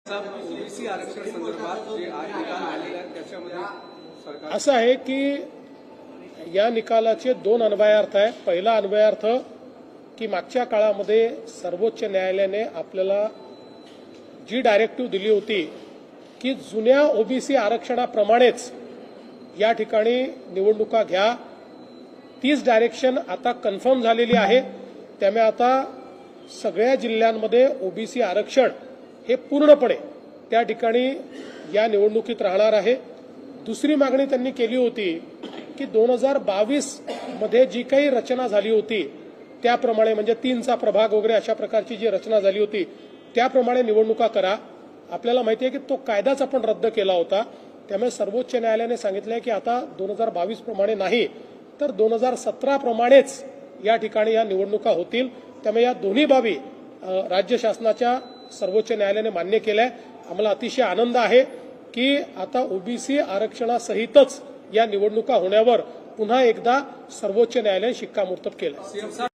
OBC आरक्षण संदर्भात जे आज निकाल आलेला आहे त्याच्यामध्ये सरकार असं आहे की या निकालाचे दोन अन्वयार्थ आहेत। पहिला अन्वयार्थ की मागच्या काळामध्ये सर्वोच्च न्यायालयाने आपल्याला जी डायरेक्टिव्ह दिली होती की जुन्या ओबीसी आरक्षणाप्रमाणेच या ठिकाणी निवडणुका घ्या, तीच डायरेक्शन आता कन्फर्म झालेली आहे। त्यामुळे आता सगळ्या जिल्ह्यांमध्ये ओबीसी आरक्षण हे पूर्णपणे त्या ठिकाणी या निवडणुकीत राहणार आहे। दुसरी मागणी त्यांनी केली होती की 2022 मध्ये जी काही रचना झाली होती त्याप्रमाणे, म्हणजे 3चा प्रभाग वगैरे अशा प्रकारची जी रचना झाली होती त्याप्रमाणे निवडणुका करा। आपल्याला माहिती आहे की तो कायदाच आपण रद्द केला होता। त्यामुळे सर्वोच्च न्यायालयाने सांगितले की आता 2022 प्रमाणे नाही तर 2017 प्रमाणेच या ठिकाणी या निवडणुका होतील। त्यामुळे या दोन्ही बाबी राज्य शासनाच्या सर्वोच्च न्यायालयाने मान्य केल्या। आम्हाला अतिशय आनंद आहे की आता ओबीसी आरक्षणासहितच या निवडणुका होण्यावर पुन्हा एकदा सर्वोच्च न्यायालयाने शिक्कामोर्तब केलं।